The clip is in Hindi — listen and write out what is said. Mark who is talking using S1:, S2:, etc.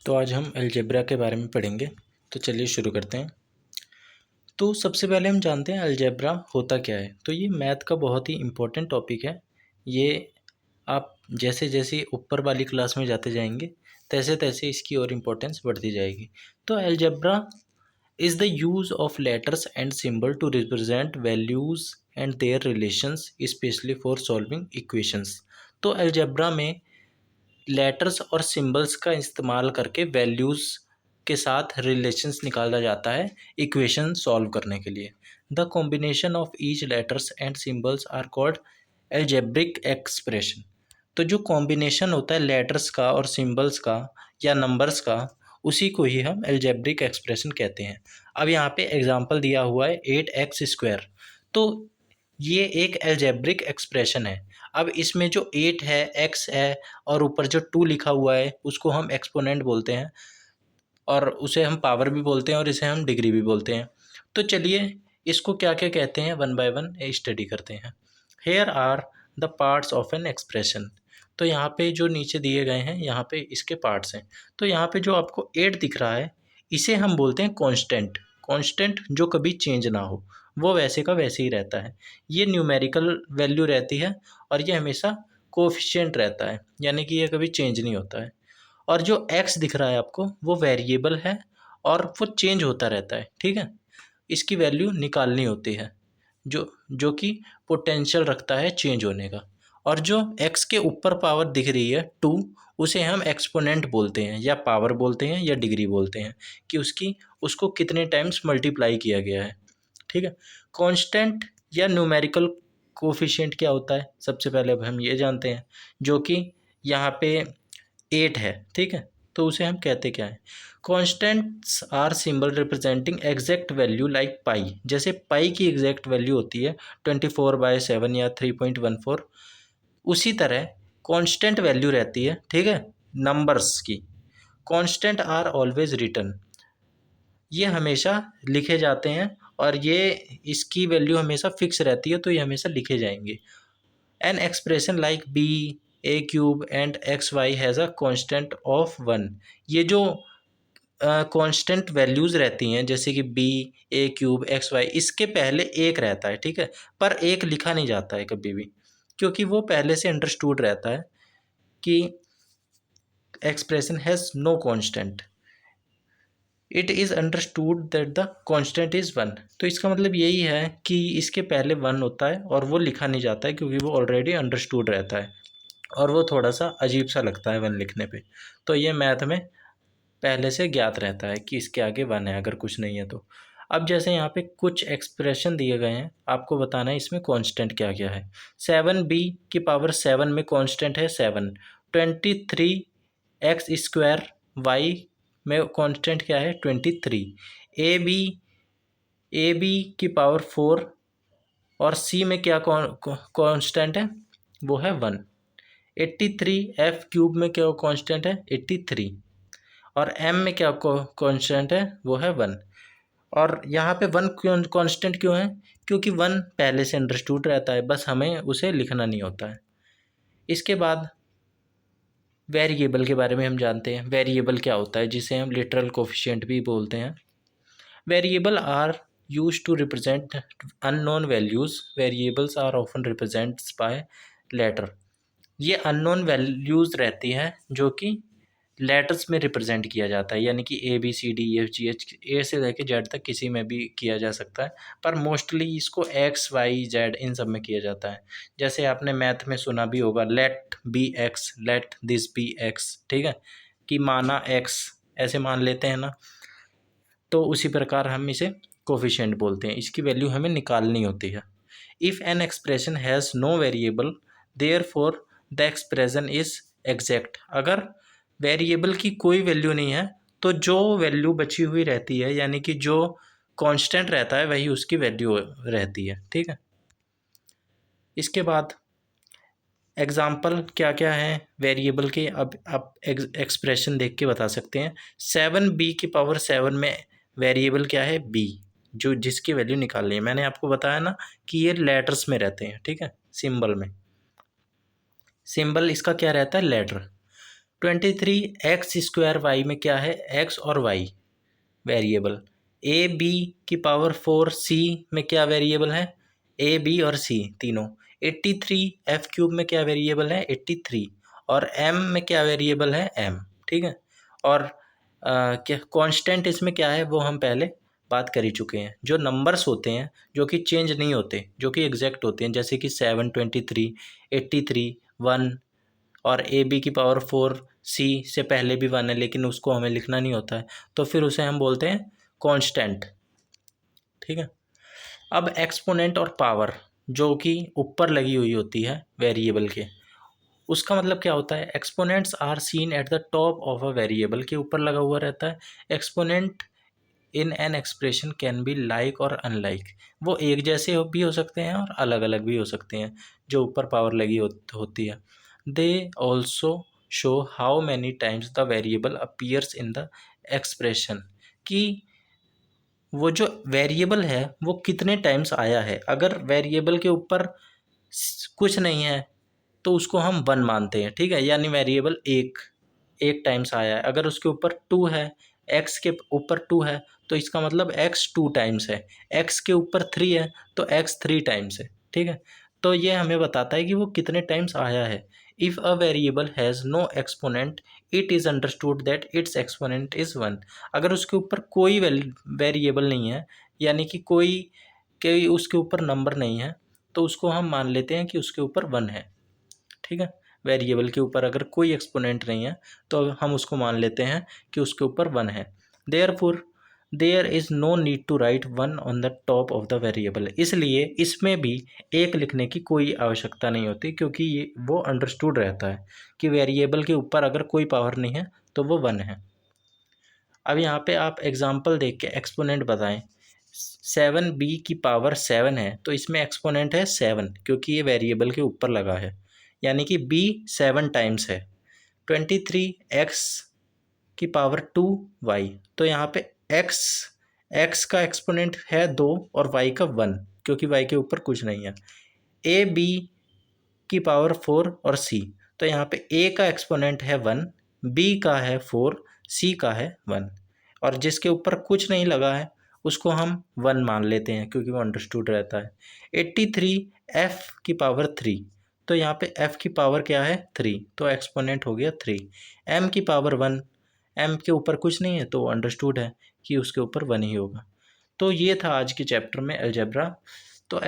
S1: तो आज हम अलजेब्रा के बारे में पढ़ेंगे। तो चलिए शुरू करते हैं। तो सबसे पहले हम जानते हैं अलजेब्रा होता क्या है। तो ये मैथ का बहुत ही इम्पोर्टेंट टॉपिक है। ये आप जैसे जैसे ऊपर वाली क्लास में जाते जाएंगे तैसे तैसे इसकी और इम्पोर्टेंस बढ़ती जाएगी। तो algebra is the use of letters and symbol to represent values and their relations specially for solving equations. तो अलजेब्रा में लेटर्स और सिंबल्स का इस्तेमाल करके वैल्यूज़ के साथ रिलेशंस निकाला जाता है इक्वेशन सॉल्व करने के लिए। The combination of each letters and symbols are called algebraic expression. तो जो कॉम्बिनेशन होता है लेटर्स का और सिंबल्स का या नंबर्स का, उसी को ही हम एल्जेब्रिक एक्सप्रेशन कहते हैं। अब यहाँ पे एग्जांपल दिया हुआ है 8x²। तो ये एक एल्जेब्रिक एक्सप्रेशन है। अब इसमें जो 8 है, x है और ऊपर जो 2 लिखा हुआ है उसको हम एक्सपोनेंट बोलते हैं और उसे हम पावर भी बोलते हैं और इसे हम डिग्री भी बोलते हैं। तो चलिए इसको क्या क्या कहते हैं वन बाय वन स्टडी करते हैं। Here are the parts of an expression. तो यहाँ पे जो नीचे दिए गए हैं यहाँ पे इसके पार्ट्स हैं। तो यहाँ पे जो आपको 8 दिख रहा है इसे हम बोलते हैं कांस्टेंट। कांस्टेंट जो कभी चेंज ना हो, वो वैसे का वैसे ही रहता है। ये न्यूमेरिकल वैल्यू रहती है और ये हमेशा कोफिशिएंट रहता है, यानी कि ये कभी चेंज नहीं होता है। और जो एक्स दिख रहा है आपको वो वेरिएबल है और वो चेंज होता रहता है, ठीक है। इसकी वैल्यू निकालनी होती है जो जो कि पोटेंशियल रखता है चेंज होने का। और जो एक्स के ऊपर पावर दिख रही है 2, उसे हम एक्सपोनेंट बोलते हैं या पावर बोलते हैं या डिग्री बोलते हैं कि उसको कितने टाइम्स मल्टीप्लाई किया गया है, ठीक है। कांस्टेंट या न्यूमेरिकल कोफिशिएंट क्या होता है, सबसे पहले अब हम ये जानते हैं। जो कि यहाँ पे 8 है, ठीक है। तो उसे हम कहते क्या है, constants are symbol representing exact value like pi. जैसे पाई की एग्जैक्ट वैल्यू होती है 24/7 या 3.14। उसी तरह कांस्टेंट वैल्यू रहती है, ठीक है, नंबर्स की। कांस्टेंट आर ऑलवेज रिटन, ये हमेशा लिखे जाते हैं और ये इसकी वैल्यू हमेशा फिक्स रहती है, तो ये हमेशा लिखे जाएंगे। An expression like b(a³ and xy has a constant of 1। ये जो कांस्टेंट वैल्यूज़ रहती हैं जैसे कि b(a³, xy, इसके पहले एक रहता है, ठीक है। पर एक लिखा नहीं जाता है कभी भी, क्योंकि वो पहले से अंडरस्टूड रहता है कि expression has no constant. It is understood that the constant is 1। तो इसका मतलब यही है कि इसके पहले 1 होता है और वो लिखा नहीं जाता है क्योंकि वो ऑलरेडी अंडरस्टूड रहता है और वो थोड़ा सा अजीब सा लगता है 1 लिखने पे। तो ये मैथ में पहले से ज्ञात रहता है कि इसके आगे 1 है अगर कुछ नहीं है तो। अब जैसे यहाँ पे कुछ एक्सप्रेशन दिए गए हैं, आपको बताना है इसमें कांस्टेंट क्या क्या है। 7b⁻7 में कांस्टेंट है 7। 23x² में कांस्टेंट क्या है 23। ab⁴ और c में क्या कांस्टेंट है, वो है 1। 83f³ में क्या कांस्टेंट है 83 और m में क्या कांस्टेंट है, वो है 1। और यहाँ पे 1 क्यों कांस्टेंट क्यों है, क्योंकि 1 पहले से अंडरस्टूड रहता है, बस हमें उसे लिखना नहीं होता है। इसके बाद वेरिएबल के बारे में हम जानते हैं। वेरिएबल क्या होता है, जिसे हम लिटरल कोफिशिएंट भी बोलते हैं। Variable are used to represent unknown values. Variables are often represents by letter. ये अननोन वैल्यूज़ रहती हैं जो कि लेटर्स में रिप्रेजेंट किया जाता है, यानी कि ABCDEFGH, ए से लेकर जेड तक किसी में भी किया जा सकता है, पर मोस्टली इसको XYZ इन सब में किया जाता है। जैसे आपने मैथ में सुना भी होगा let be X, let this be X, ठीक है, कि माना x ऐसे मान लेते हैं ना, तो उसी प्रकार हम इसे कोफिशिएंट बोलते हैं। इसकी वैल्यू हमें निकालनी होती है। If an expression has no variable therefore the expression is exact. अगर वेरिएबल की कोई वैल्यू नहीं है तो जो वैल्यू बची हुई रहती है, यानी कि जो कांस्टेंट रहता है, वही उसकी वैल्यू रहती है, ठीक है। इसके बाद एग्जाम्पल क्या क्या हैं वेरिएबल के, अब आप एक्सप्रेशन देख के बता सकते हैं। 7b⁻7 में वेरिएबल क्या है b, जो जिसकी वैल्यू निकालनी है। मैंने आपको बताया ना कि ये लेटर्स में रहते हैं, ठीक है, सिंबल में। सिंबल इसका क्या रहता है, लेटर। 23x² में क्या है, x और y वेरिएबल। ए बी की पावर 4 c में क्या वेरिएबल है, a b और c तीनों। 83f³ में क्या वेरिएबल है, 83। और m में क्या वेरिएबल है, m। ठीक है। और क्या कांस्टेंट इसमें क्या है वो हम पहले बात कर ही चुके हैं। जो नंबर्स होते हैं जो कि चेंज नहीं होते, जो कि एग्जैक्ट होते हैं, जैसे कि 7, 23, 83, 1 और ए बी की पावर 4 सी से पहले भी 1 है लेकिन उसको हमें लिखना नहीं होता है, तो फिर उसे हम बोलते हैं कांस्टेंट। ठीक है। अब एक्सपोनेंट और पावर जो कि ऊपर लगी हुई होती है वेरिएबल के, उसका मतलब क्या होता है, exponents are seen at the top of a variable, के ऊपर लगा हुआ रहता है। Exponent in an expression can be like और अनलाइक, वो एक जैसे भी हो सकते हैं और अलग अलग भी हो सकते हैं जो ऊपर पावर लगी होती है। They also show how many times the variable appears in the expression, कि वो जो वेरिएबल है वो कितने टाइम्स आया है। अगर वेरिएबल के ऊपर कुछ नहीं है तो उसको हम 1 मानते हैं। ठीक है, यानी वेरिएबल एक टाइम्स आया है। अगर उसके ऊपर 2 है, x के ऊपर 2 है तो इसका मतलब x 2 टाइम्स है। x के ऊपर 3 है तो x 3 टाइम्स है। ठीक है, तो ये हमें बताता है कि वो कितने टाइम्स आया है। If a variable has no exponent it is understood that its exponent is 1। अगर उसके ऊपर कोई वेरिएबल नहीं है, यानी कि कोई उसके ऊपर नंबर नहीं है, तो उसको हम मान लेते हैं कि उसके ऊपर 1 है। ठीक है, वेरिएबल के ऊपर अगर कोई एक्सपोनेंट नहीं है तो हम उसको मान लेते हैं कि उसके ऊपर 1 है। Therefore there is no need to write 1 on the top of the variable, इसलिए इसमें भी एक लिखने की कोई आवश्यकता नहीं होती, क्योंकि ये वो अंडरस्टूड रहता है कि वेरिएबल के ऊपर अगर कोई पावर नहीं है तो वो 1 है। अब यहाँ पे आप एग्जाम्पल देख के एक्सपोनेंट बताएं। 7b की पावर 7 है तो इसमें एक्सपोनेंट है 7, क्योंकि ये वेरिएबल के ऊपर लगा है, यानी कि b 7 टाइम्स है। 23x की पावर 2y, तो यहाँ पे x का एक्सपोनेंट है 2 और y का 1, क्योंकि y के ऊपर कुछ नहीं है। a b की पावर 4 और c, तो यहाँ पे a का एक्सपोनेंट है 1, b का है 4, c का है 1, और जिसके ऊपर कुछ नहीं लगा है उसको हम 1 मान लेते हैं क्योंकि वो अंडरस्टूड रहता है। 83 f की पावर 3, तो यहाँ पे f की पावर क्या है 3, तो एक्सपोनेंट हो गया 3। m की पावर 1, m के ऊपर कुछ नहीं है तो अंडरस्टूड है कि उसके ऊपर 1 ही होगा। तो ये था आज के चैप्टर में अलजेब्रा। तो